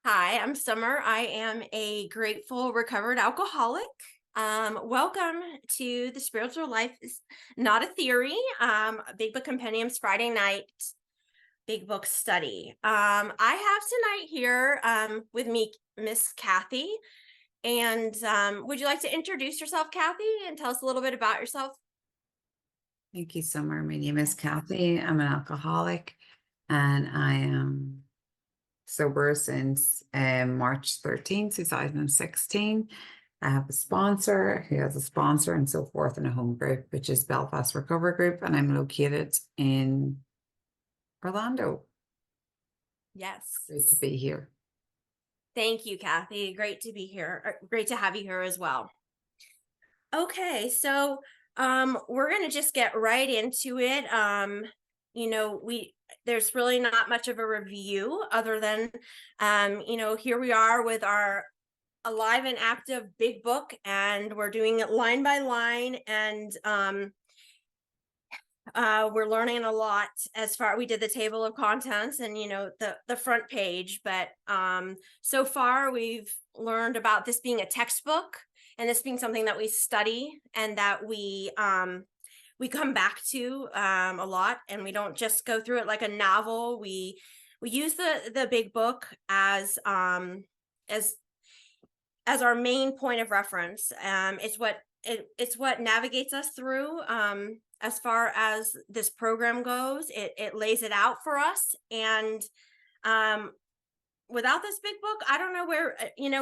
Hi, I'm Summer. I am a grateful recovered alcoholic. Welcome to The Spiritual Life is Not a Theory, Big Book Compendium's Friday night Big Book study. I have tonight here with me Miss Kathy. And would you like to introduce yourself, Kathy, and tell us a little bit about yourself? Thank you, Summer. My name is Kathy. I'm an alcoholic and I am sober since March 13th, 2016. I have a sponsor who has a sponsor and so forth in a home group, which is Belfast Recovery Group, and I'm located in Orlando. Yes. Great to be here. Thank you, Kathy. Great to be here. Great to have you here as well. Okay, so we're gonna just get right into it. We there's really not much of a review other than here we are with our alive and active big book, and we're doing it line by line, and we're learning a lot. As far we did the table of contents and the front page, but so far we've learned about this being a textbook and this being something that we study and that we come back to a lot, and we don't just go through it like a novel. We use the big book as as our main point of reference. It's what navigates us through as far as this program goes. It lays it out for us, and um, without this big book, I don't know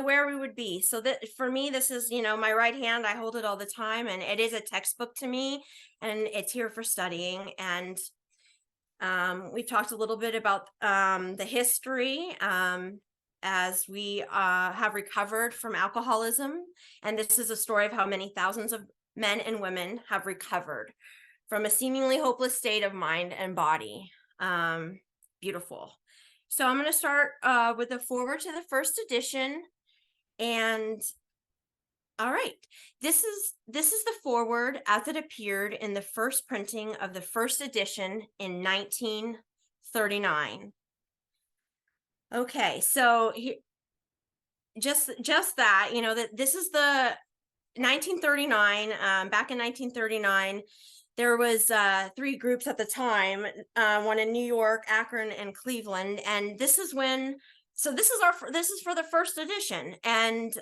where we would be. So that for me, this is my right hand. I hold it all the time, and it is a textbook to me, and it's here for studying. And we've talked a little bit about the history. As we have recovered from alcoholism. And this is a story of how many thousands of men and women have recovered from a seemingly hopeless state of mind and body. Beautiful. So I'm going to start with the foreword to the first edition. And all right, this is the foreword as it appeared in the first printing of the first edition in 1939. Okay, so just that, that this is the 1939. Back in 1939, there was three groups at the time, one in New York, Akron, and Cleveland, and this is when. So this is for the first edition, and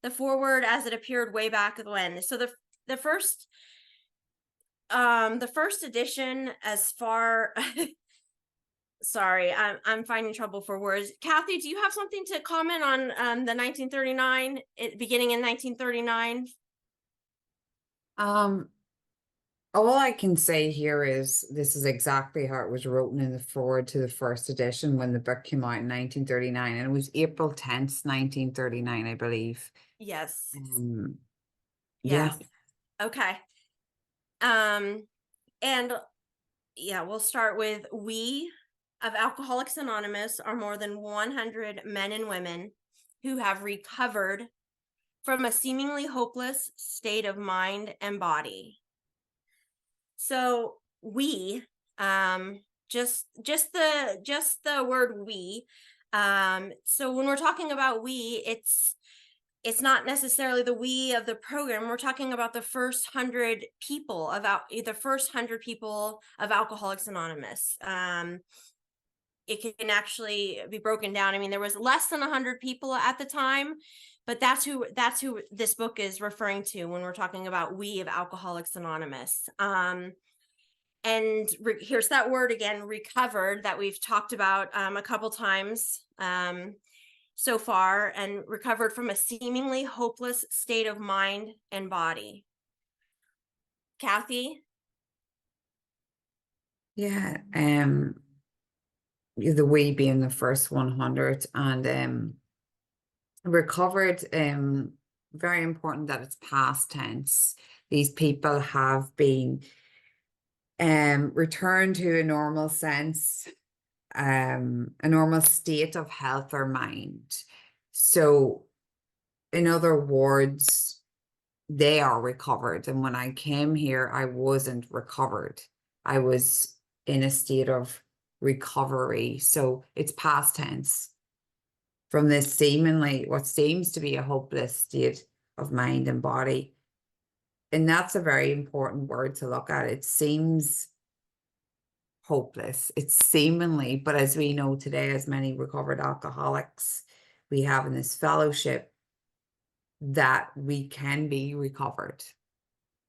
the foreword as it appeared way back when. So the first edition, as far sorry, I'm finding trouble for words. Kathy, do you have something to comment on the 1939, beginning in 1939? All I can say here is this is exactly how it was written in the forward to the first edition when the book came out in 1939, and it was April 10th, 1939, I believe. Yes. Um, yeah. Yes. Okay. Um, and yeah, we'll start with we of Alcoholics Anonymous are more than 100 men and women who have recovered from a seemingly hopeless state of mind and body. So we, just the word we. So when we're talking about we, it's not necessarily the we of the program. We're talking about the first 100 people of Alcoholics Anonymous. It can actually be broken down. I mean, there was less than 100 people at the time, but that's who this book is referring to when we're talking about we of Alcoholics Anonymous. And here's that word again, recovered, that we've talked about a couple times so far, and recovered from a seemingly hopeless state of mind and body. Kathy? Yeah. The we being the first 100, and recovered, very important that it's past tense. These people have been returned to a normal sense, a normal state of health or mind. So in other words, they are recovered. And when I came here, I wasn't recovered. I was in a state of recovery. So it's past tense. from this seemingly, what seems to be a hopeless state of mind and body. And that's a very important word to look at. It seems hopeless. It's seemingly, but as we know today, as many recovered alcoholics we have in this fellowship, that we can be recovered.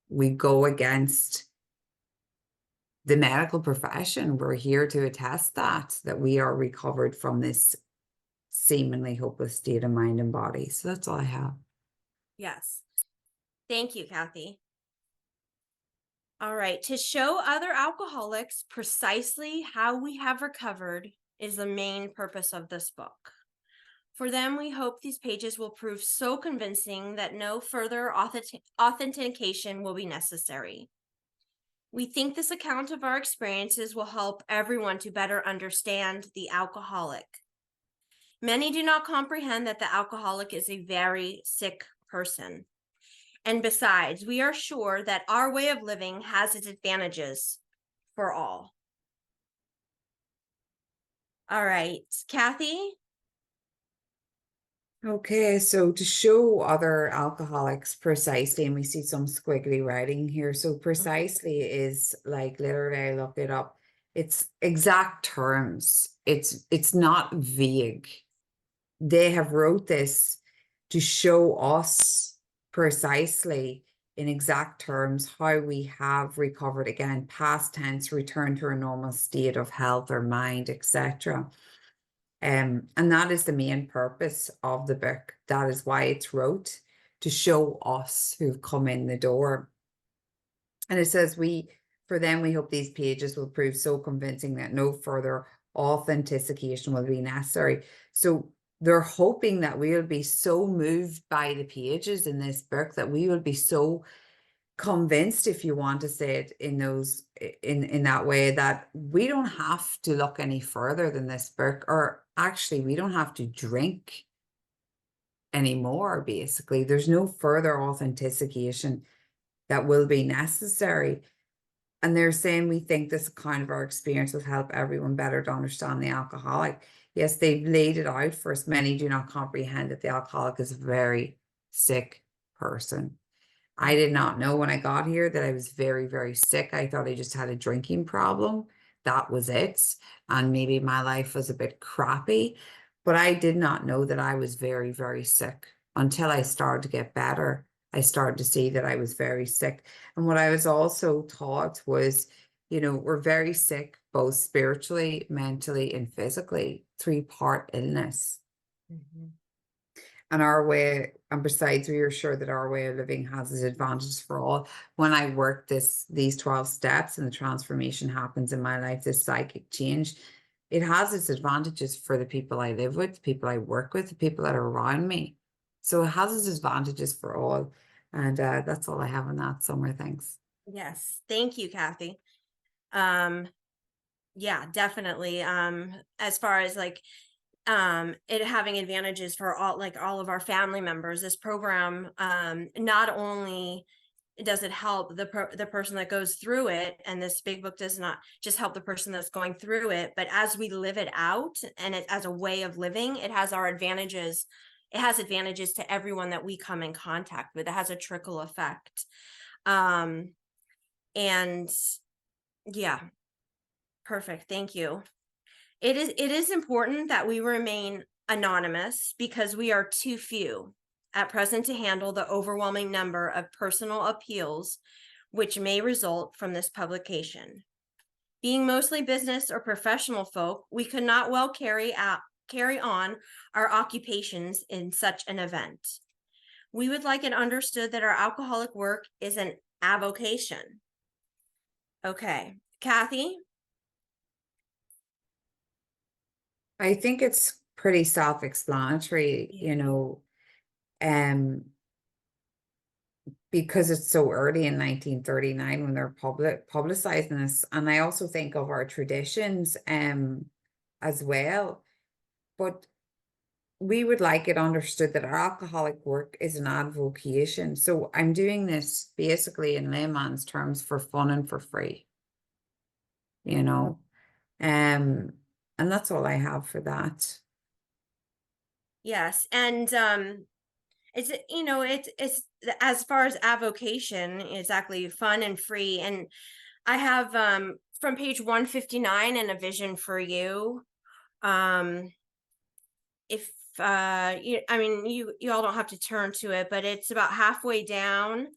We go against the medical profession. We're here to attest that we are recovered from this seemingly hopeless state of mind and body. So that's all I have. Yes. Thank you, Kathy. All right. To show other alcoholics precisely how we have recovered is the main purpose of this book. For them, we hope these pages will prove so convincing that no further authentication will be necessary. We think this account of our experiences will help everyone to better understand the alcoholic. Many do not comprehend that the alcoholic is a very sick person. And besides, we are sure that our way of living has its advantages for all. All right, Kathy? Okay, so to show other alcoholics precisely, and we see some squiggly writing here. So precisely is like, literally, I look it up. It's exact terms. It's not vague. They have wrote this to show us precisely in exact terms how we have recovered, again, past tense, return to a normal state of health or mind, etc. And that is the main purpose of the book. That is why it's wrote, to show us who've come in the door. And it says, for them, we hope these pages will prove so convincing that no further authentication will be necessary. So they're hoping that we will be so moved by the pages in this book that we will be so convinced, if you want to say it in that way, that we don't have to look any further than this book, or actually we don't have to drink anymore. Basically, there's no further authentication that will be necessary. And they're saying, we think this kind of our experience will help everyone better to understand the alcoholic. Yes, they've laid it out for us. Many do not comprehend that the alcoholic is a very sick person. I did not know when I got here that I was very, very sick. I thought I just had a drinking problem. That was it. And maybe my life was a bit crappy, but I did not know that I was very, very sick until I started to get better. I started to see that I was very sick. And what I was also taught was, we're very sick, both spiritually, mentally, and physically, 3-part illness. Mm-hmm. And besides, we are sure that our way of living has its advantages for all. When I work these 12 steps and the transformation happens in my life, this psychic change, it has its advantages for the people I live with, the people I work with, the people that are around me. So it has its advantages for all. And that's all I have on that. Summer, thanks. Yes, thank you, Kathy. Yeah, definitely. As far as like it having advantages for all of our family members, this program not only does it help the person that goes through it, and this big book does not just help the person that's going through it, but as we live it out and it as a way of living, it has our advantages. It has advantages to everyone that we come in contact with. It has a trickle effect. And yeah, perfect. Thank you. It is important that we remain anonymous because we are too few at present to handle the overwhelming number of personal appeals which may result from this publication. Being mostly business or professional folk, we could not well carry on our occupations in such an event. We would like it understood that our alcoholic work is an avocation. Okay, Kathy? I think it's pretty self-explanatory, because it's so early in 1939 when they're publicizing this. And I also think of our traditions as well. But we would like it understood that our alcoholic work is an avocation. So I'm doing this basically in layman's terms for fun and for free, and that's all I have for that. Yes, and it's it's as far as avocation, exactly, fun and free. And I have from page 159 and a vision for you. Um if I mean, you all don't have to turn to it, but it's about halfway down.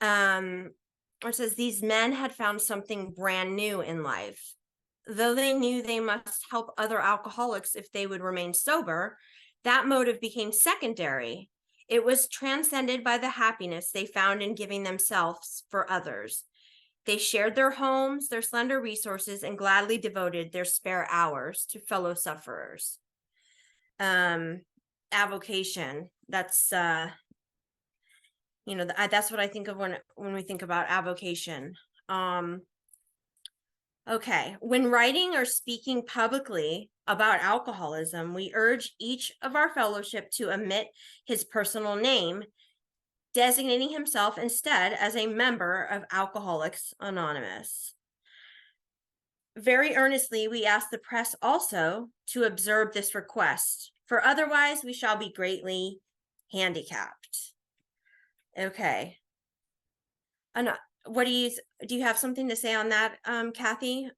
Um where it says these men had found something brand new in life. Though they knew they must help other alcoholics if they would remain sober, that motive became secondary. It was transcended by the happiness they found in giving themselves for others. They shared their homes, their slender resources, and gladly devoted their spare hours to fellow sufferers. Um, avocation. That's that's what I think of when we think about avocation. Um, Okay, when writing or speaking publicly about alcoholism, we urge each of our fellowship to omit his personal name, designating himself instead as a member of Alcoholics Anonymous. Very earnestly, we ask the press also to observe this request, for otherwise we shall be greatly handicapped. Okay. And what do you have something to say on that, Kathy?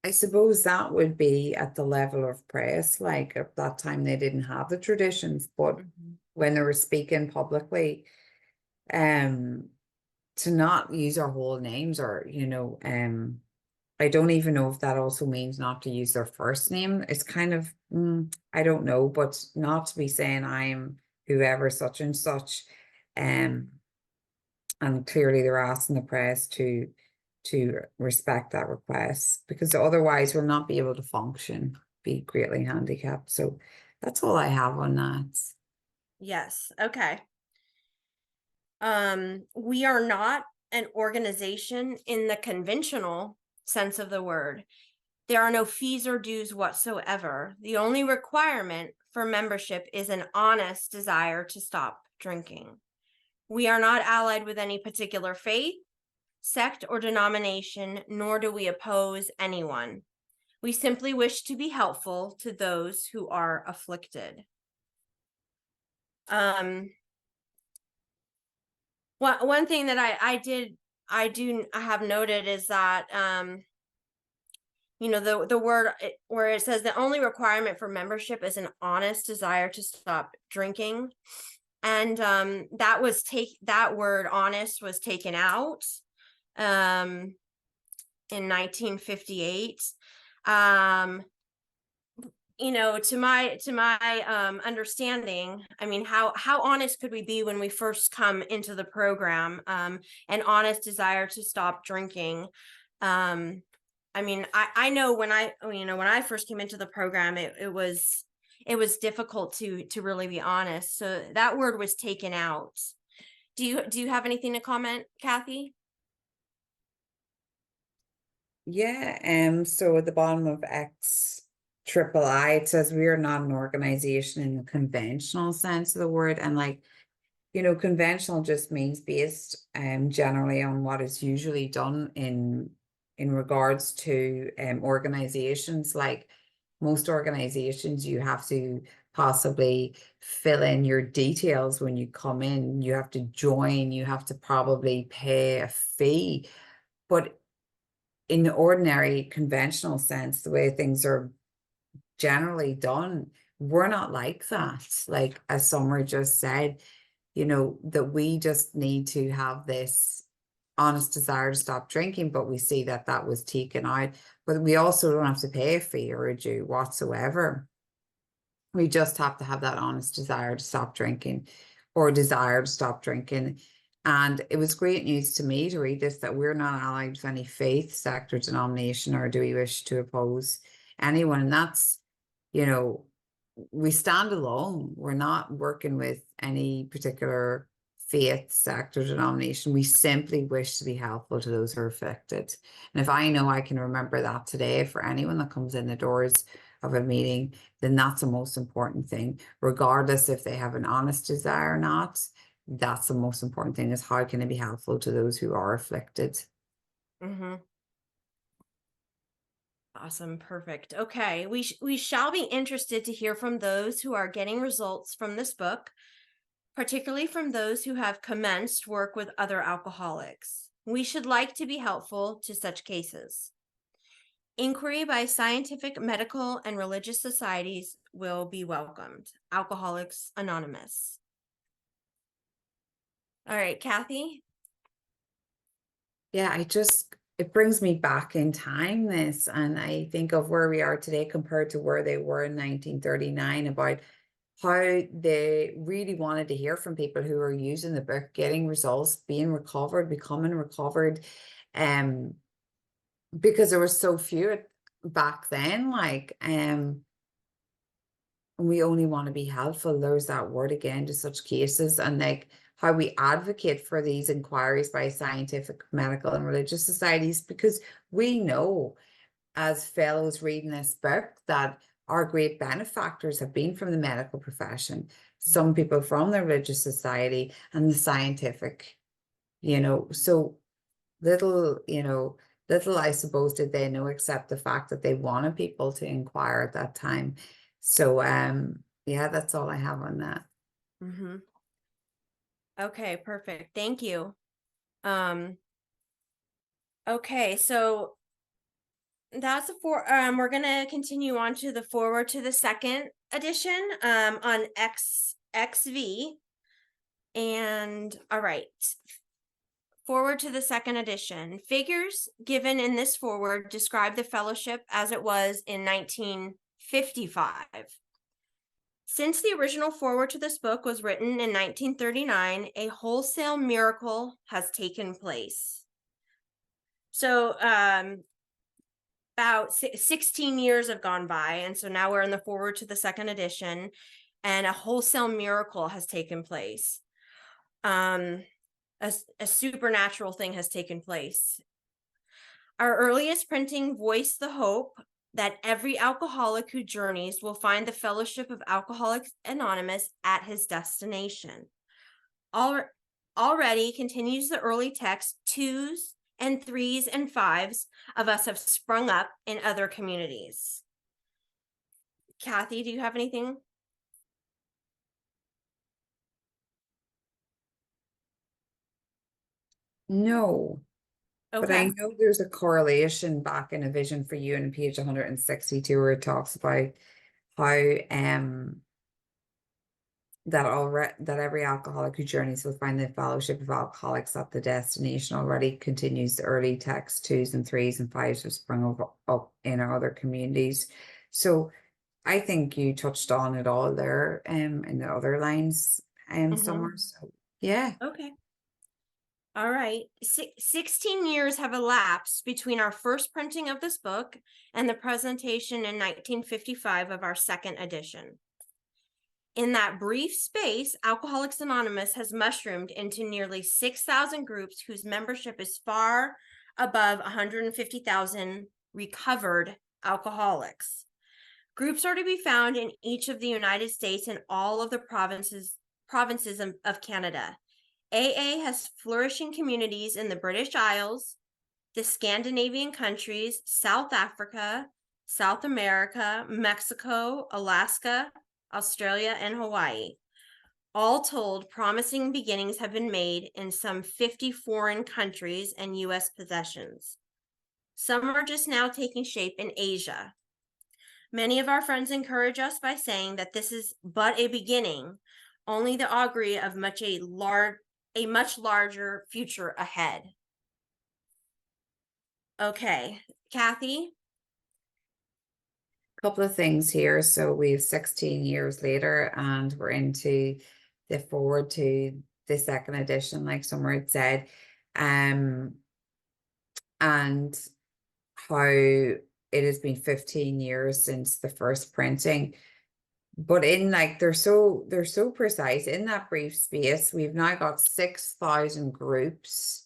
I suppose that would be at the level of press. Like at that time, they didn't have the traditions, but when they were speaking publicly, um, to not use our whole names, or I don't even know if that also means not to use their first name. It's kind of, I don't know, but not to be saying I'm whoever such and such. Um, and clearly they're asking the press to respect that request, because otherwise we'll not be able to function, be greatly handicapped. So that's all I have on that. Yes. Okay. We are not an organization in the conventional sense of the word. There are no fees or dues whatsoever. The only requirement for membership is an honest desire to stop drinking. We are not allied with any particular faith, sect, or denomination, nor do we oppose anyone. We simply wish to be helpful to those who are afflicted. One thing that I have noted is that the word where it says the only requirement for membership is an honest desire to stop drinking, and that word honest was taken out in 1958. To my understanding, I mean, how honest could we be when we first come into the program? An honest desire to stop drinking. I mean, I know when I first came into the program, it was difficult to really be honest. So that word was taken out. Do you have anything to comment, Kathy? Yeah, so at the bottom of X triple I, it says we are not an organization in the conventional sense of the word. And like, conventional just means based generally on what is usually done in regards to organizations. Like most organizations, you have to possibly fill in your details when you come in. You have to join, you have to probably pay a fee. But in the ordinary conventional sense, the way things are generally done, we're not like that. Like as Summer just said, that we just need to have this honest desire to stop drinking, but we see that that was taken out. But we also don't have to pay a fee or a due whatsoever. We just have to have that honest desire to stop drinking, or desire to stop drinking. And it was great news to me to read this, that we're not allied with any faith, sect, or denomination, or do we wish to oppose anyone. And that's, we stand alone. We're not working with any particular faith, sect, or denomination. We simply wish to be helpful to those who are afflicted. And if I know I can remember that today for anyone that comes in the doors of a meeting, then that's the most important thing, regardless if they have an honest desire or not. That's the most important thing, is how can it be helpful to those who are afflicted. Mm-hmm. Awesome. Perfect. Okay. We shall be interested to hear from those who are getting results from this book, particularly from those who have commenced work with other alcoholics. We should like to be helpful to such cases. Inquiry by scientific, medical, and religious societies will be welcomed. Alcoholics Anonymous. All right, Kathy. Yeah, it brings me back in time, this, and I think of where we are today compared to where they were in 1939, about how they really wanted to hear from people who are using the book, getting results, being recovered, becoming recovered. Because there were so few back then, we only want to be helpful. There's that word again to such cases, and like how we advocate for these inquiries by scientific, medical, and religious societies, because we know as fellows reading this book that our great benefactors have been from the medical profession, some people from the religious society and the scientific, so little, little I suppose did they know, except the fact that they wanted people to inquire at that time. So yeah, that's all I have on that. Mm-hmm. Okay, perfect. Thank you. Okay, so that's we're gonna continue on to the forward to the second edition on XV. And all right. Forward to the second edition. Figures given in this forward describe the fellowship as it was in 1955. Since the original forward to this book was written in 1939, a wholesale miracle has taken place. So about 16 years have gone by, and so now we're in the forward to the second edition, and a wholesale miracle has taken place. A supernatural thing has taken place. Our earliest printing voiced the hope that every alcoholic who journeys will find the fellowship of Alcoholics Anonymous at his destination. Already, continues the early text, 2s and 3s and 5s of us have sprung up in other communities. Kathy, do you have anything? No, but I Okay. know there's a correlation back in A Vision for You on page 162 where it talks about how that every alcoholic who journeys will find the fellowship of alcoholics at the destination. Already continues the early text, 2s and 3s and 5s have sprung up in our other communities. So I think you touched on it all there in the other lines somewhere. So yeah. Okay. All right. 16 years have elapsed between our first printing of this book and the presentation in 1955 of our second edition. In that brief space, Alcoholics Anonymous has mushroomed into nearly 6,000 groups whose membership is far above 150,000 recovered alcoholics. Groups are to be found in each of the United States and all of the provinces of Canada. AA has flourishing communities in the British Isles, the Scandinavian countries, South Africa, South America, Mexico, Alaska, Australia, and Hawaii. All told, promising beginnings have been made in some 50 foreign countries and US possessions. Some are just now taking shape in Asia. Many of our friends encourage us by saying that this is but a beginning, only the augury of a much larger future ahead. Okay, Kathy? Couple of things here. So we have 16 years later and we're into the forward to the second edition, like somewhere it said, and how it has been 15 years since the first printing. But in like they're so precise in that brief space. We've now got 6,000 groups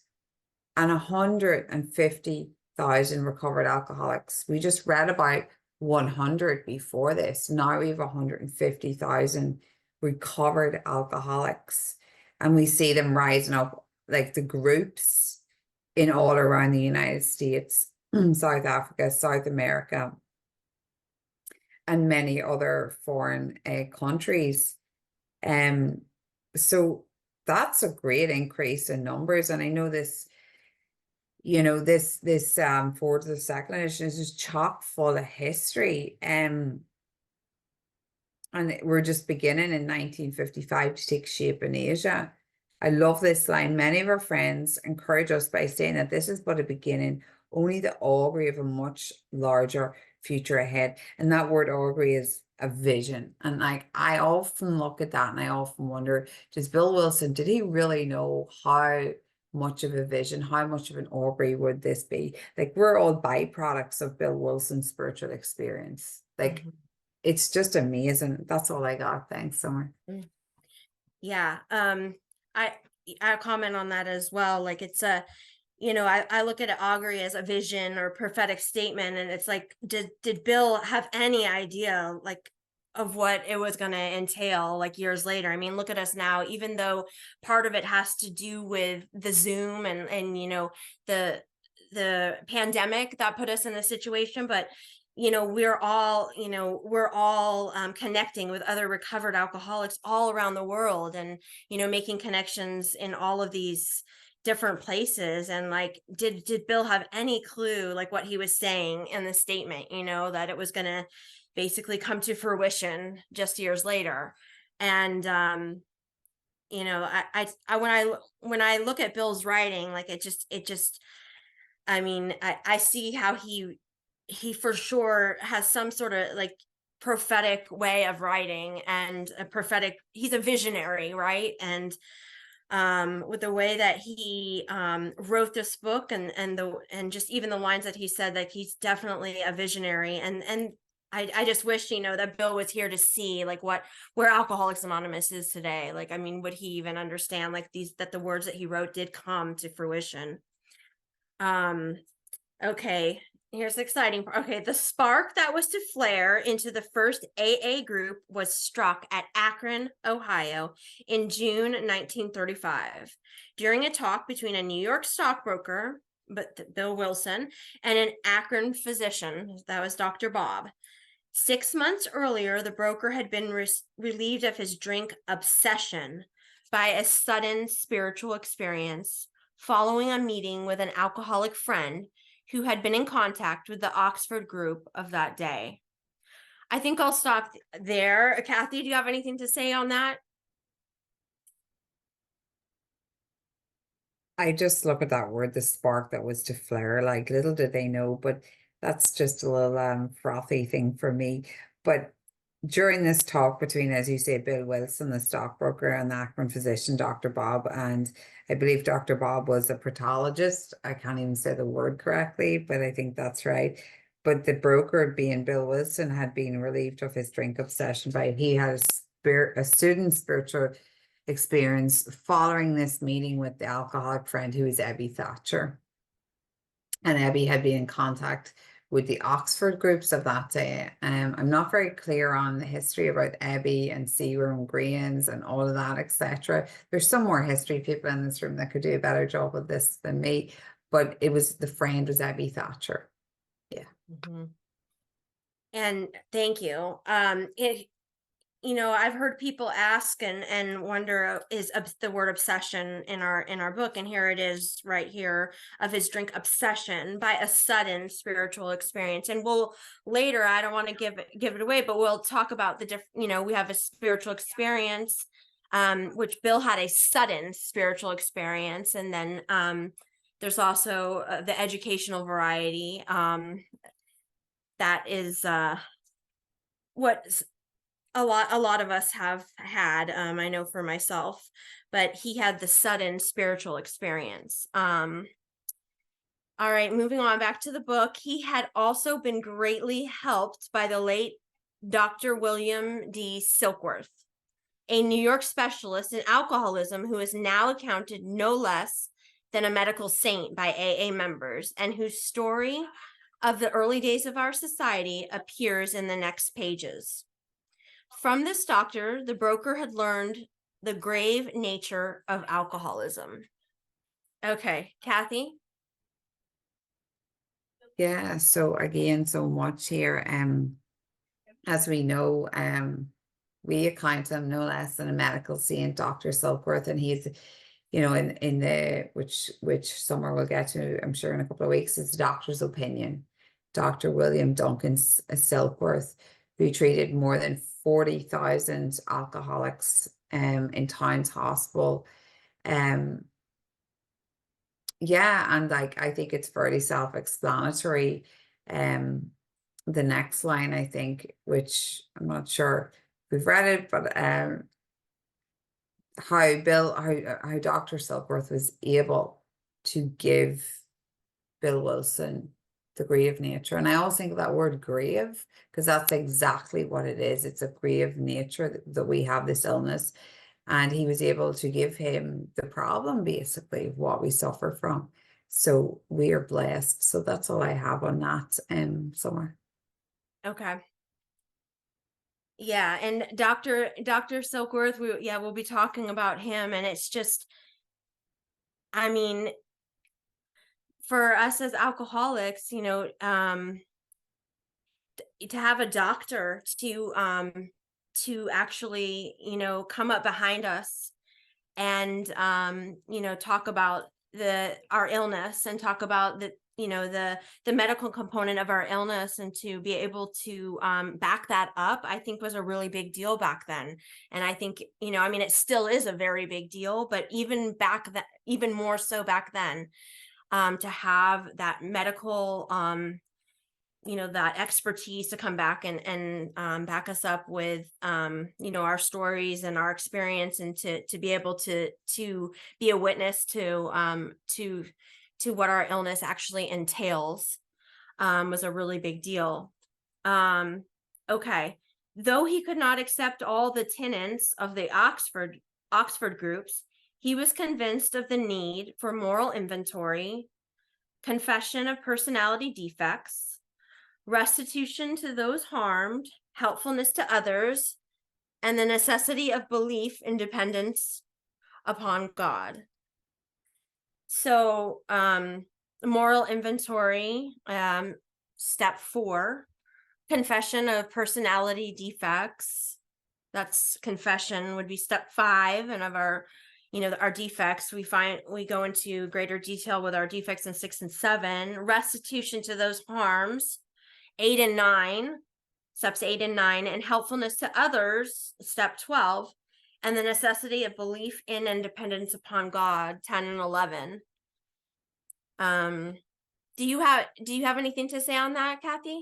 and 150,000 recovered alcoholics. We just read about 100 before this. Now we have 150,000 recovered alcoholics, and we see them rising up, like the groups in all around the United States. South Africa, South America, and many other foreign countries. Um, so that's a great increase in numbers. And I know this, this fourth or second edition is just chock full of history. And we're just beginning in 1955 to take shape in Asia. I love this line. Many of our friends encourage us by saying that this is but a beginning, only the augury of a much larger future ahead. And that word augury is a vision. And like I often look at that and I often wonder, does Bill Wilson, did he really know how much of a vision, how much of an augury would this be? Like we're all byproducts of Bill Wilson's spiritual experience. Like it's just amazing. That's all I got. Thanks, Summer. Yeah. I I comment on that as well. Like it's a, I look at augury as a vision or prophetic statement, and it's like, did Bill have any idea like of what it was going to entail like years later? I mean, look at us now. Even though part of it has to do with the Zoom and the pandemic that put us in this situation, but we're all connecting with other recovered alcoholics all around the world, and making connections in all of these different places. And like, did Bill have any clue like what he was saying in the statement, that it was going to basically come to fruition just years later? And I when I look at Bill's writing, like it just I mean, I see how he for sure has some sort of like prophetic way of writing, and he's a visionary, right? And with the way that he wrote this book, and just even the lines that he said, like he's definitely a visionary. And I just wish that Bill was here to see like where Alcoholics Anonymous is today. Like, I mean, would he even understand like that the words that he wrote did come to fruition? Okay, here's the exciting part. Okay, the spark that was to flare into the first AA group was struck at Akron, Ohio in June 1935 during a talk between a New York stockbroker, Bill Wilson, and an Akron physician, that was Dr. Bob. 6 months earlier, the broker had been relieved of his drink obsession by a sudden spiritual experience following a meeting with an alcoholic friend who had been in contact with the Oxford group of that day. I think I'll stop there. Kathy, do you have anything to say on that? I just look at that word, the spark that was to flare, like little did they know, but that's just a little frothy thing for me. But during this talk between, as you say, Bill Wilson, the stockbroker, and the Akron physician, Dr. Bob, and I believe Dr. Bob was a proctologist. I can't even say the word correctly, but I think that's right. But the broker, being Bill Wilson, had been relieved of his drink obsession by he had a student spiritual experience following this meeting with the alcoholic friend who is Ebby Thatcher. And Ebby had been in contact with the Oxford groups of that day. I'm not very clear on the history about Ebby and Seaworm Greens and all of that, etc. There's some more history people in this room that could do a better job of this than me, but the friend was Ebby Thatcher. Yeah. Mm-hmm. And thank you. I've heard people ask and wonder, is the word obsession in our book? And here it is right here, of his drink obsession by a sudden spiritual experience. And we'll later, I don't want to give it away, but we'll talk about the different, we have a spiritual experience, which Bill had a sudden spiritual experience. And then there's also the educational variety. That is what a lot of us have had. I know for myself, but he had the sudden spiritual experience. All right, moving on back to the book. He had also been greatly helped by the late Dr. William D. Silkworth, a New York specialist in alcoholism who is now accounted no less than a medical saint by AA members, and whose story of the early days of our society appears in the next pages. From this doctor, the broker had learned the grave nature of alcoholism. Okay, Kathy? Yeah, so again, so much here. As we know, we account him no less than a medical saint, Dr. Silkworth, and he's, in the which Summer will get to, I'm sure, in a couple of weeks, is the doctor's opinion. Dr. William Duncan Silkworth, who treated more than 40,000 alcoholics in Towns Hospital. Um, yeah, and like I think it's fairly self-explanatory. Um, the next line, I think, which I'm not sure if we've read it, but how Dr. Silkworth was able to give Bill Wilson the grave nature. And I always think of that word grave because that's exactly what it is. It's a grave nature that we have this illness. And he was able to give him the problem, basically, of what we suffer from. So we are blessed. So that's all I have on that, Summer. Okay. Yeah, and Dr. Silkworth, we'll be talking about him, and it's just, I mean, for us as alcoholics, to have a doctor to actually, come up behind us and talk about our illness and talk about the medical component of our illness, and to be able to back that up, I think was a really big deal back then. And I think, I mean, it still is a very big deal, but even more so back then, to have that medical that expertise to come back and back us up with our stories and our experience, and to be able to be a witness to what our illness actually entails, was a really big deal. Okay. Though he could not accept all the tenets of the Oxford groups, he was convinced of the need for moral inventory, confession of personality defects, restitution to those harmed, helpfulness to others, and the necessity of belief in dependence upon God. So, moral inventory, step 4, confession of personality defects. That's confession would be step 5, and of our defects, we go into greater detail with our defects in 6 and 7. Restitution to those harms, 8 and 9, steps 8 and 9, and helpfulness to others, step 12, and the necessity of belief in and dependence upon God, 10 and 11. Do you have anything to say on that, Kathy?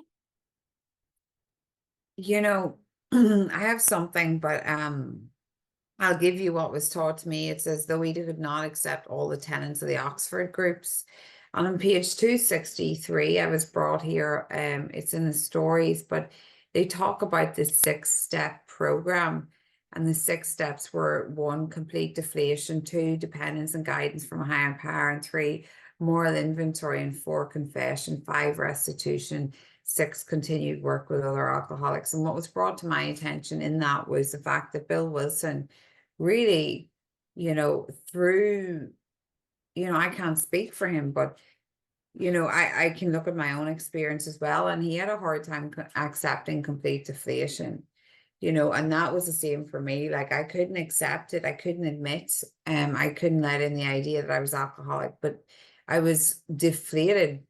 I have something, but I'll give you what was taught to me. It says, though he did not accept all the tenets of the Oxford groups. And on page 263, I was brought here, it's in the stories, but they talk about the 6-step program. And the 6 steps were: 1, complete deflation; 2, dependence and guidance from a higher power; and 3, moral inventory; and 4, confession; 5, restitution; 6, continued work with other alcoholics. And what was brought to my attention in that was the fact that Bill Wilson really, through, I can't speak for him, but, I can look at my own experience as well. And he had a hard time accepting complete deflation, and that was the same for me. Like, I couldn't accept it. I couldn't admit, I couldn't let in the idea that I was alcoholic, but I was deflated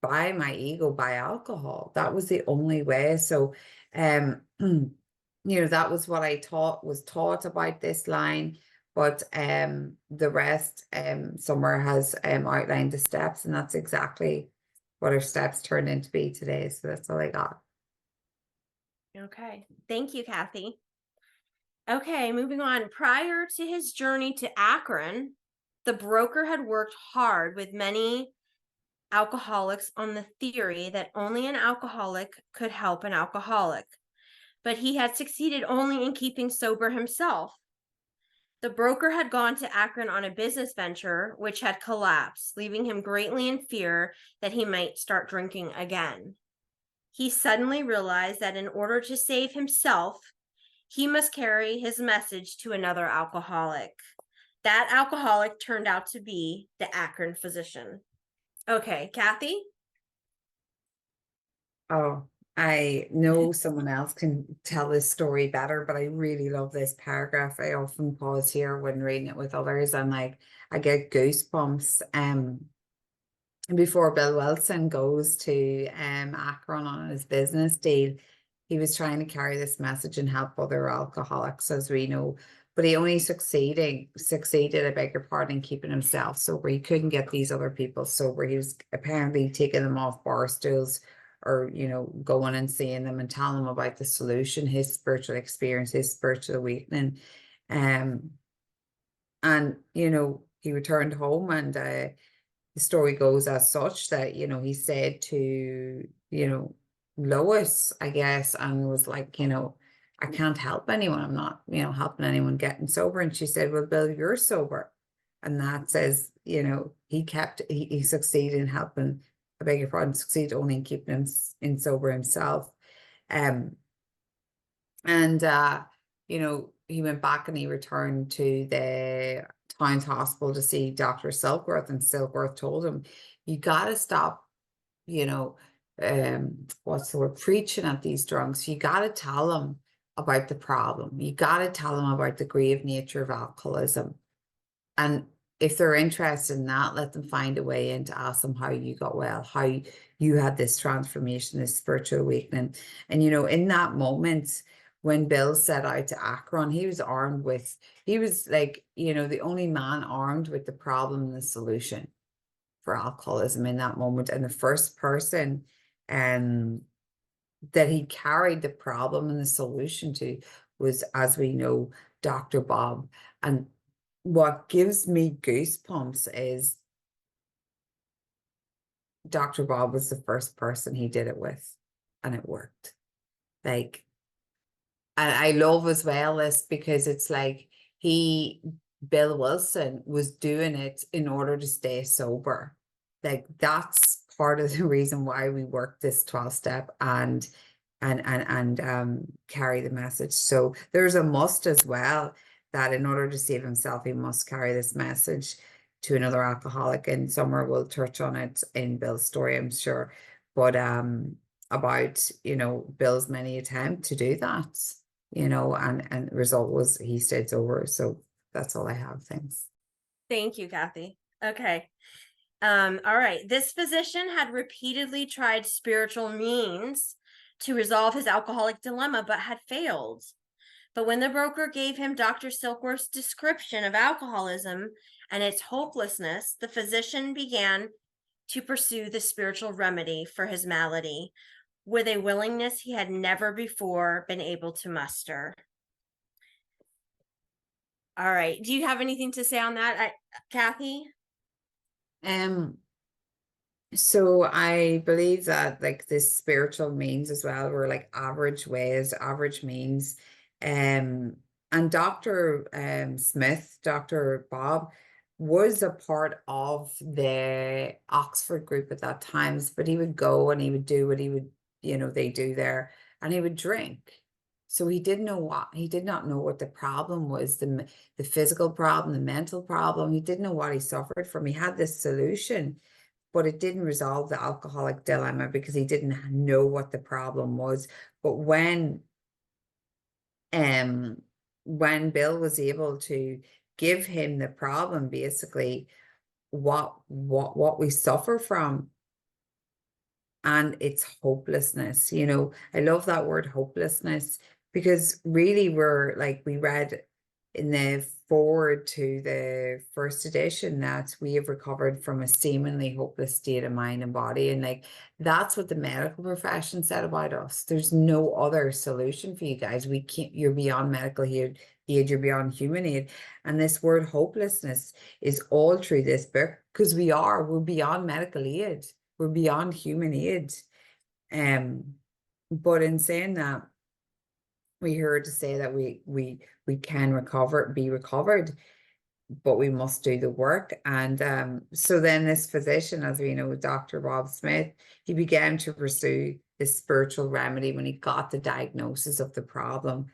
by my ego, by alcohol. That was the only way. So, that was what I was taught about this line. But the rest, Summer has outlined the steps, and that's exactly what our steps turned into be today. So that's all I got. Okay. Thank you, Kathy. Okay, moving on. Prior to his journey to Akron, the broker had worked hard with many alcoholics on the theory that only an alcoholic could help an alcoholic, but he had succeeded only in keeping sober himself. The broker had gone to Akron on a business venture which had collapsed, leaving him greatly in fear that he might start drinking again. He suddenly realized that in order to save himself, he must carry his message to another alcoholic. That alcoholic turned out to be the Akron physician. Okay, Kathy? Oh, I know someone else can tell this story better, but I really love this paragraph. I often pause here when reading it with others and like I get goosebumps. Before Bill Wilson goes to Akron on his business deal, he was trying to carry this message and help other alcoholics, as we know, but he only succeeded, I beg your pardon, in keeping himself sober. He couldn't get these other people sober. He was apparently taking them off bar stools or, going and seeing them and telling them about the solution, his spiritual experience, his spiritual awakening. Um, and he returned home and the story goes as such that, he said to, Lois, I guess, and was like, I can't help anyone. I'm not, helping anyone getting sober. And she said, well, Bill, you're sober. And that says, he succeeded in helping, I beg your pardon, succeeded only in keeping him in sober himself. Um, and, he went back and he returned to the Town's Hospital to see Dr. Silkworth, and Silkworth told him, you got to stop, you know, what's the word, preaching at these drunks. You got to tell them about the problem. You got to tell them about the grave nature of alcoholism. And if they're interested in that, let them find a way in to ask them how you got well, how you had this transformation, this spiritual awakening. And, in that moment, when Bill set out to Akron, he was like, the only man armed with the problem and the solution for alcoholism in that moment. And the first person that he carried the problem and the solution to was, as we know, Dr. Bob. And what gives me goosebumps is Dr. Bob was the first person he did it with, and it worked. Like, and I love as well this because it's like Bill Wilson was doing it in order to stay sober. Like that's part of the reason why we work this 12-step and carry the message. So there's a must as well that in order to save himself, he must carry this message to another alcoholic. And Summer will touch on it in Bill's story, I'm sure. But about, Bill's many attempt to do that, and the result was he stayed sober. So that's all I have. Thanks. Thank you, Kathy. Okay. All right. This physician had repeatedly tried spiritual means to resolve his alcoholic dilemma, but had failed. But when the broker gave him Dr. Silkworth's description of alcoholism and its hopelessness, the physician began to pursue the spiritual remedy for his malady with a willingness he had never before been able to muster. All right. Do you have anything to say on that, Kathy? So I believe that like this spiritual means as well were like average ways, average means. And Dr. Smith, Dr. Bob, was a part of the Oxford group at that times, but he would go and he would do what he would, they do there, and he would drink. So he did not know what the problem was, the physical problem, the mental problem. He didn't know what he suffered from. He had this solution, but it didn't resolve the alcoholic dilemma because he didn't know what the problem was. But when Bill was able to give him the problem, basically what we suffer from, and it's hopelessness. I love that word hopelessness, because really we read in the forward to the first edition that we have recovered from a seemingly hopeless state of mind and body. And like, that's what the medical profession said about us. There's no other solution for you guys. You're beyond medical aid, you're beyond human aid. And this word hopelessness is all through this book, because we're beyond medical aid. We're beyond human aid. But in saying that, we heard to say that we can be recovered, but we must do the work. And so then this physician, as we know, Dr. Bob Smith, he began to pursue this spiritual remedy when he got the diagnosis of the problem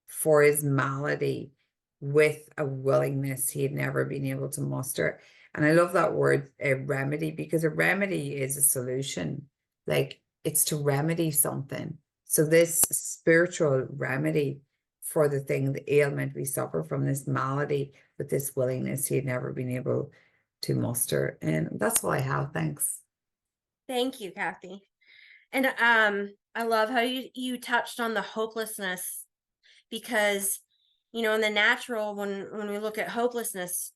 for his malady with a willingness he had never been able to muster. And I love that word, a remedy, because a remedy is a solution. Like, it's to remedy something. So this spiritual remedy for the thing, the ailment we suffer from, this malady, with this willingness he had never been able to muster. And that's all I have. Thanks. Thank you, Kathy. And I love how you touched on the hopelessness, because in the natural, when we look at hopelessness,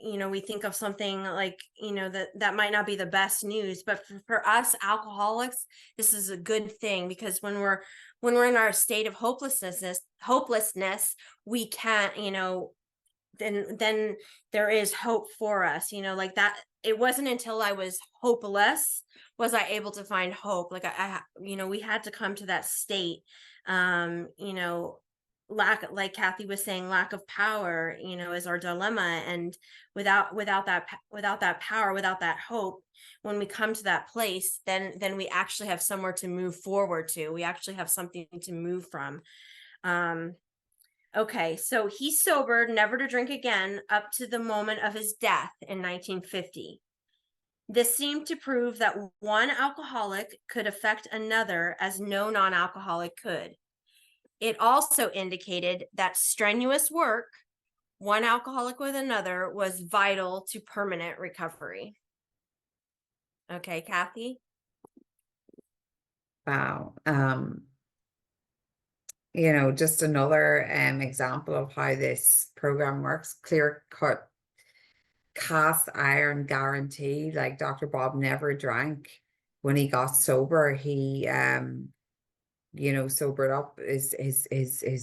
we think of something like, that might not be the best news, but for us alcoholics, this is a good thing, because when we're in our state of hopelessness, we can't, then there is hope for us, like that. It wasn't until I was hopeless was I able to find hope. Like we had to come to that state. You know, like Kathy was saying, lack of power, is our dilemma. And without that power, without that hope, when we come to that place, then we actually have somewhere to move forward to. We actually have something to move from. Okay, so he sobered, never to drink again, up to the moment of his death in 1950. This seemed to prove that one alcoholic could affect another as no non-alcoholic could. It also indicated that strenuous work, one alcoholic with another, was vital to permanent recovery. Okay, Kathy? Wow. Just another example of how this program works. Clear cut, cast iron guarantee. Like Dr. Bob never drank when he got sober. He sobered up. His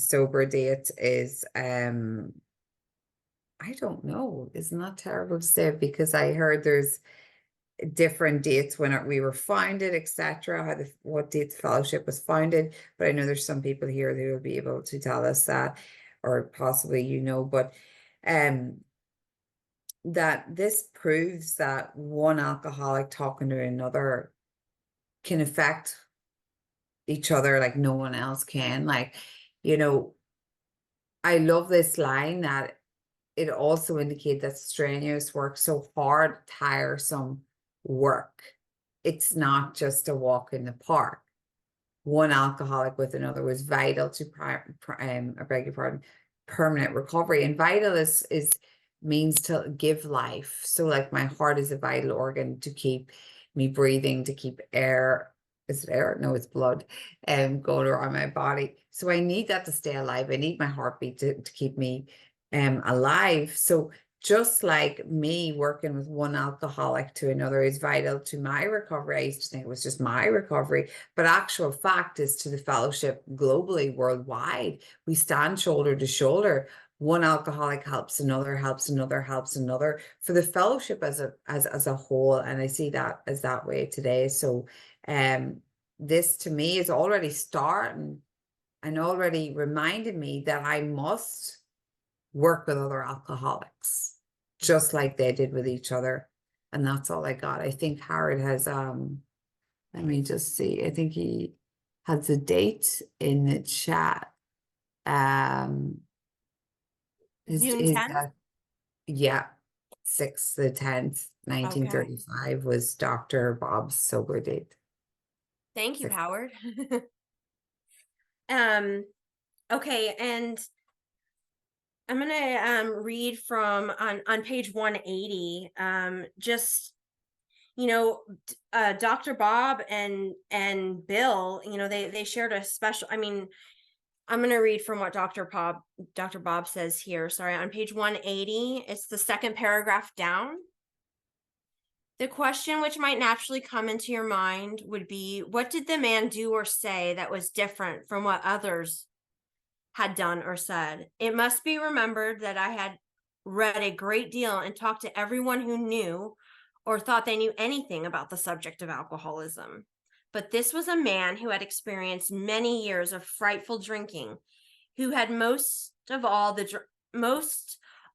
sober date is I don't know. Isn't that terrible to say? Because I heard there's different dates when we were founded, etc. What date the fellowship was founded. But I know there's some people here who will be able to tell us that, or possibly but that this proves that one alcoholic talking to another can affect each other like no one else can. Like, I love this line that it also indicates that strenuous work, so hard, tiresome work, it's not just a walk in the park. One alcoholic with another was vital to I beg your pardon, permanent recovery. And vital is means to give life. So like my heart is a vital organ to keep me breathing, to keep air. Is it air? No, it's blood going around my body. So I need that to stay alive. I need my heartbeat to keep me alive. So just like me working with one alcoholic to another is vital to my recovery. I used to think it was just my recovery, but actual fact is to the fellowship globally, worldwide. We stand shoulder to shoulder. One alcoholic helps another, helps another, helps another for the fellowship as a whole. And I see that as that way today. So this to me is already starting and already reminded me that I must work with other alcoholics just like they did with each other. And that's all I got. I think Howard has let me just see, I think he has a date in the chat. June 10th? Yeah, 6th the 10th, Okay. 1935 was Dr. Bob's sober date. Thank you, 6th. Howard. Okay, and I'm gonna read from on page 180. Just Dr. Bob and Bill, they shared a special. I mean, I'm gonna read from what Dr. Bob says here. Sorry, on page 180, it's the second paragraph down. The question which might naturally come into your mind would be, what did the man do or say that was different from what others had done or said? It must be remembered that I had read a great deal and talked to everyone who knew or thought they knew anything about the subject of alcoholism. But this was a man who had experienced many years of frightful drinking, who had most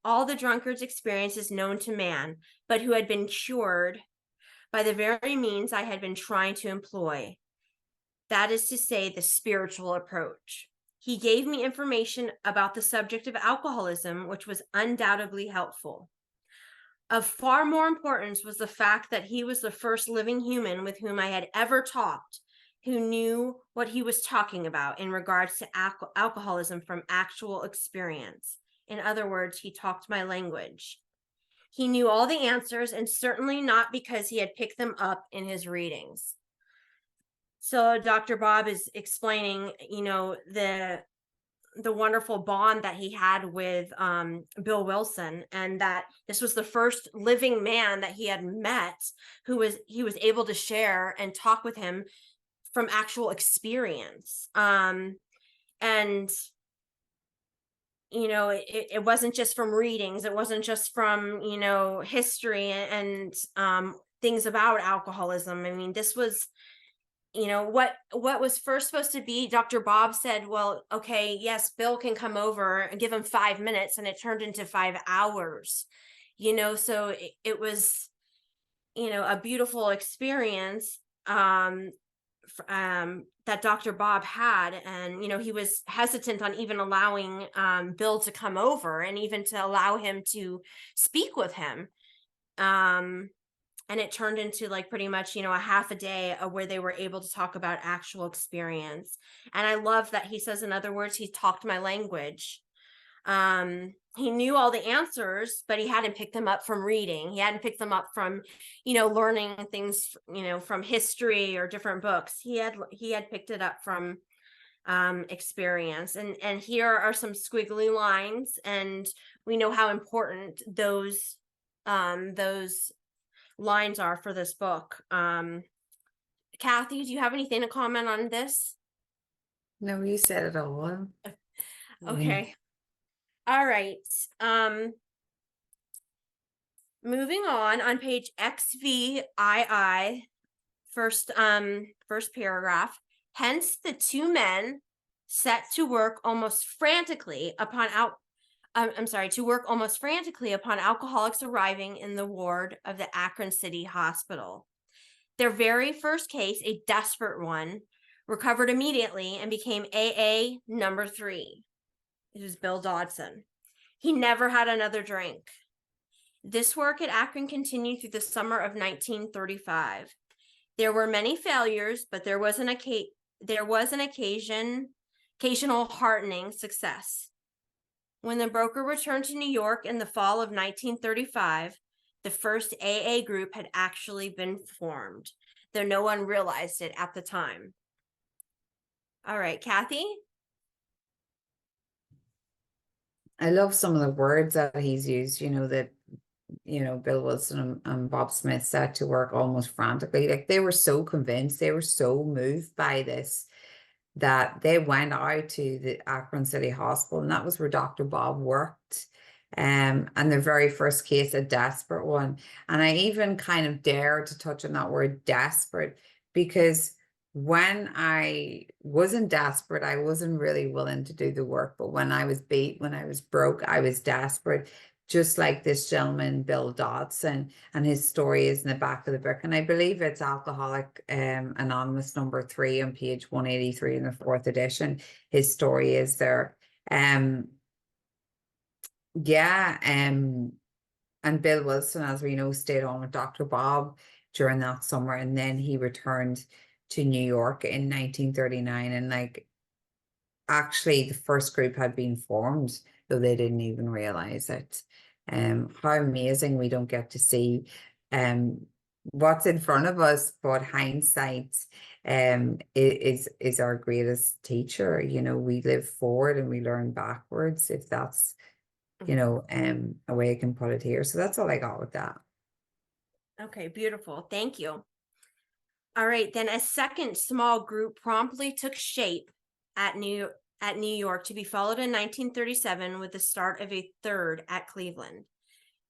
all the drunkard's experiences known to man, but who had been cured by the very means I had been trying to employ. That is to say, the spiritual approach. He gave me information about the subject of alcoholism, which was undoubtedly helpful. Of far more importance was the fact that he was the first living human with whom I had ever talked who knew what he was talking about in regards to alcoholism from actual experience. In other words, he talked my language. He knew all the answers, and certainly not because he had picked them up in his readings. So Dr. Bob is explaining, the wonderful bond that he had with Bill Wilson, and that this was the first living man that he had met he was able to share and talk with him from actual experience. And it wasn't just from readings, it wasn't just from history and things about alcoholism. I mean, this was what was first supposed to be. Dr. Bob said, well, okay, yes, Bill can come over and give him 5 minutes, and it turned into 5 hours. So it was a beautiful experience that Dr. Bob had. And he was hesitant on even allowing Bill to come over and even to allow him to speak with him. And it turned into like pretty much, a half a day where they were able to talk about actual experience. And I love that he says, in other words, he talked my language. He knew all the answers, but he hadn't picked them up from reading. He hadn't picked them up from, learning things, from history or different books. He had picked it up from experience. And here are some squiggly lines, and we know how important those lines are for this book. Kathy, do you have anything to comment on this? No, you said it all. Okay. All right. Moving on page XVI, first paragraph. Hence the two men set to work almost frantically upon alcoholics arriving in the ward of the Akron City Hospital. Their very first case, a desperate one, recovered immediately and became AA number 3. It was Bill Dodson. He never had another drink. This work at Akron continued through the summer of 1935. There were many failures, but there was an occasional heartening success. When the broker returned to New York in the fall of 1935, the first AA group had actually been formed, though no one realized it at the time. All right, Kathy? I love some of the words that he's used, that, Bill Wilson and Bob Smith set to work almost frantically. Like, they were so convinced, they were so moved by this, that they went out to the Akron City Hospital, and that was where Dr. Bob worked. And their very first case, a desperate one. And I even kind of dared to touch on that word desperate, because when I wasn't desperate, I wasn't really willing to do the work. But when I was beat, when I was broke, I was desperate. Just like this gentleman, Bill Dodson, and his story is in the back of the book. And I believe it's Alcoholic Anonymous number 3 on page 183 in the 4th edition. His story is there. And Bill Wilson, as we know, stayed on with Dr. Bob during that summer, and then he returned to New York in 1939. And actually the first group had been formed, though they didn't even realize it. How amazing we don't get to see what's in front of us, but hindsight is our greatest teacher. We live forward and we learn backwards, if that's a way I can put it here. So that's all I got with that. Okay, beautiful. Thank you. All right, then a second small group promptly took shape at New York, to be followed in 1937 with the start of a third at Cleveland.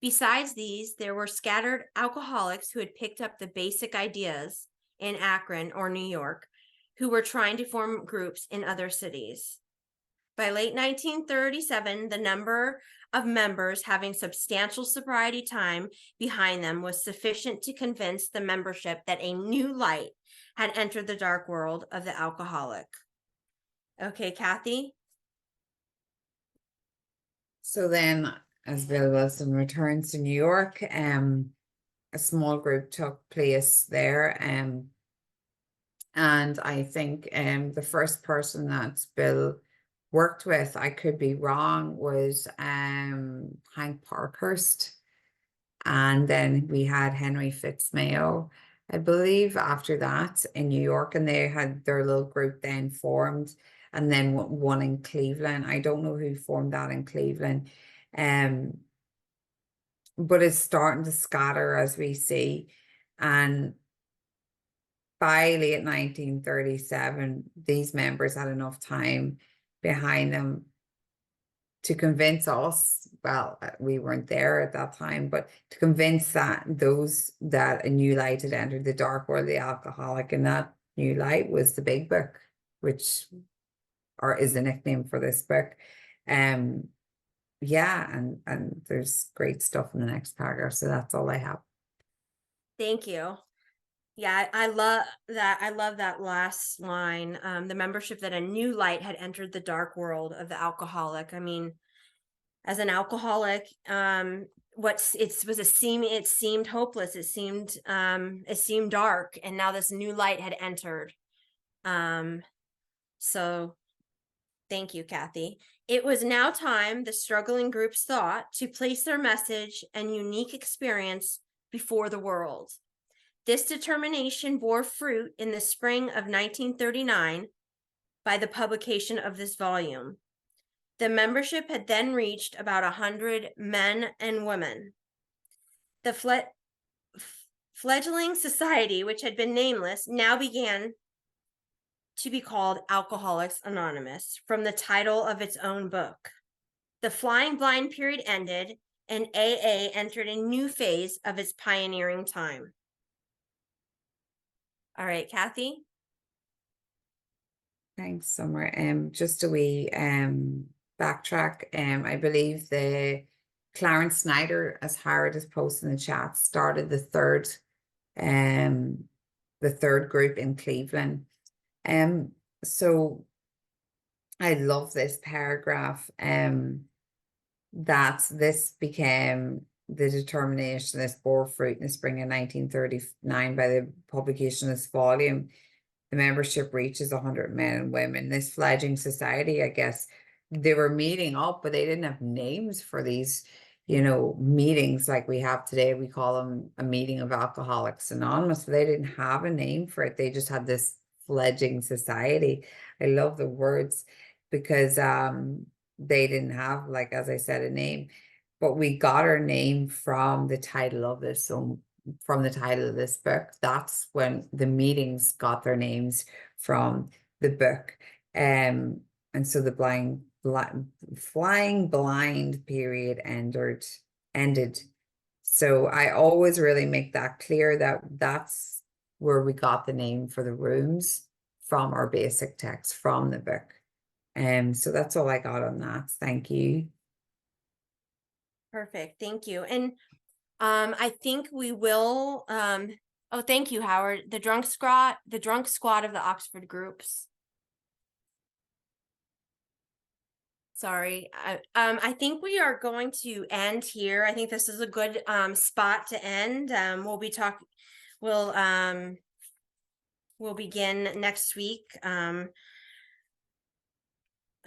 Besides these, there were scattered alcoholics who had picked up the basic ideas in Akron or New York, who were trying to form groups in other cities. By late 1937, the number of members having substantial sobriety time behind them was sufficient to convince the membership that a new light had entered the dark world of the alcoholic. Okay, Kathy? So then as Bill Wilson returns to New York, a small group took place there. And I think the first person that Bill worked with, I could be wrong, was Hank Parkhurst. And then we had Henry Fitzmayo, I believe, after that in New York, and they had their little group then formed, and then one in Cleveland. I don't know who formed that in Cleveland. But it's starting to scatter as we see. And by late 1937, these members had enough time behind them to convince us, well, we weren't there at that time, but to convince that a new light had entered the dark world of the alcoholic, and that new light was the Big Book, which is the nickname for this book. Yeah, and there's great stuff in the next paragraph, so that's all I have. Thank you. Yeah, I love that. I love that last line. The membership that a new light had entered the dark world of the alcoholic. I mean, as an alcoholic, it seemed hopeless. It seemed dark, and now this new light had entered. So thank you, Kathy. It was now time, the struggling groups thought, to place their message and unique experience before the world. This determination bore fruit in the spring of 1939 by the publication of this volume. The membership had then reached about 100 men and women. The fledgling society, which had been nameless, now began to be called Alcoholics Anonymous, from the title of its own book. The flying blind period ended, and AA entered a new phase of its pioneering time. All right, Kathy. Thanks, Summer. Just a wee backtrack. I believe the Clarence Snyder, as Howard has posted in the chat, started the third group in Cleveland. So I love this paragraph. That this became the determination, this bore fruit in the spring of 1939 by the publication of this volume. The membership reaches 100 men and women. This fledgling society, I guess, they were meeting up, but they didn't have names for these, meetings like we have today. We call them a meeting of Alcoholics Anonymous. They didn't have a name for it. They just had this fledgling society. I love the words because they didn't have, like, as I said, a name, but we got our name from the title of this. So from the title of this book, that's when the meetings got their names, from the book. And so the flying blind period ended. So I always really make that clear that that's where we got the name for the rooms, from our basic text from the book. So that's all I got on that. Thank you. Perfect. Thank you. And I think we will oh, thank you, Howard. The drunk squad of the Oxford groups. Sorry. I think we are going to end here. I think this is a good spot to end. We'll begin next week in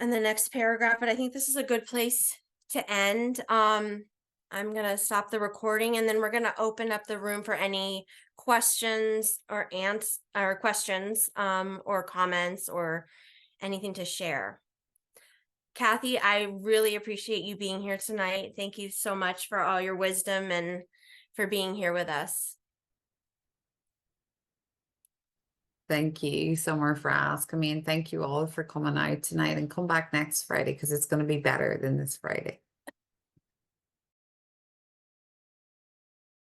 the next paragraph, but I think this is a good place to end. I'm going to stop the recording, and then we're going to open up the room for any questions or questions or comments or anything to share. Kathy, I really appreciate you being here tonight. Thank you so much for all your wisdom and for being here with us. Thank you, Summer, for asking me, and thank you all for coming out tonight, and come back next Friday because it's going to be better than this Friday.